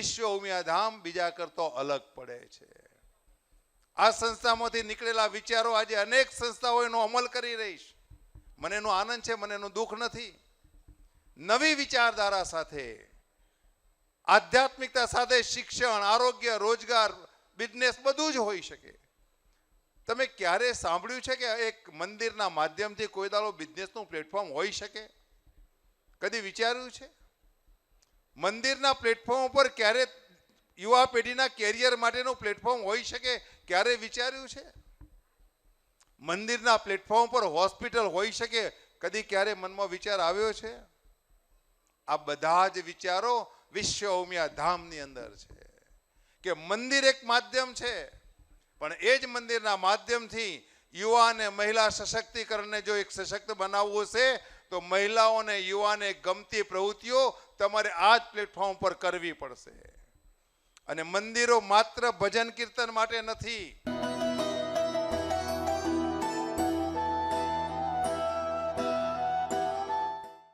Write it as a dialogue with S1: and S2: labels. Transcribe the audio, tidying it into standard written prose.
S1: વિશ્વ ઉમિયાધામ બીજા કરતો અલગ પડે છે। આ સંસ્થામાંથી નીકળેલા વિચારો આજે અનેક સંસ્થાઓ એનો અમલ કરી રહી છે। મને એનો આનંદ છે, મને એનું દુઃખ નથી। નવી વિચારધારા સાથે, આધ્યાત્મિકતા સાથે શિક્ષણ, આરોગ્ય, રોજગાર, બિઝનેસ બધું જ હોઈ શકે। તમે ક્યારે સાંભળ્યું છે કે એક મંદિરના માધ્યમથી કોઈ દાડો બિઝનેસનું પ્લેટફોર્મ હોઈ શકે? કદી વિચાર્યું છે? મંદિરના પ્લેટફોર્મ ઉપર ક્યારે યુવા પેઢીના કેરિયર માટેનું પ્લેટફોર્મ હોઈ શકે? ક્યારે વિચાર્યું છે? મંદિરના પ્લેટફોર્મ પર હોસ્પિટલ હોઈ શકે? કદી ક્યારે મનમાં વિચાર આવ્યો છે? આ બધા જ વિચારો વિશ્વ ઉમિયા ધામની અંદર છે કે મંદિર એક માધ્યમ છે, પણ એ જ મંદિરના માધ્યમથી યુવા અને મહિલા સશક્તિકરણને જો એક સશક્ત બનાવવું છે તો મહિલાઓને, યુવાને ગમતી પ્રવૃત્તિઓ તમારે આ જ પ્લેટફોર્મ પર કરવી પડશે। અને મંદિરો માત્ર ભજન કીર્તન માટે નથી।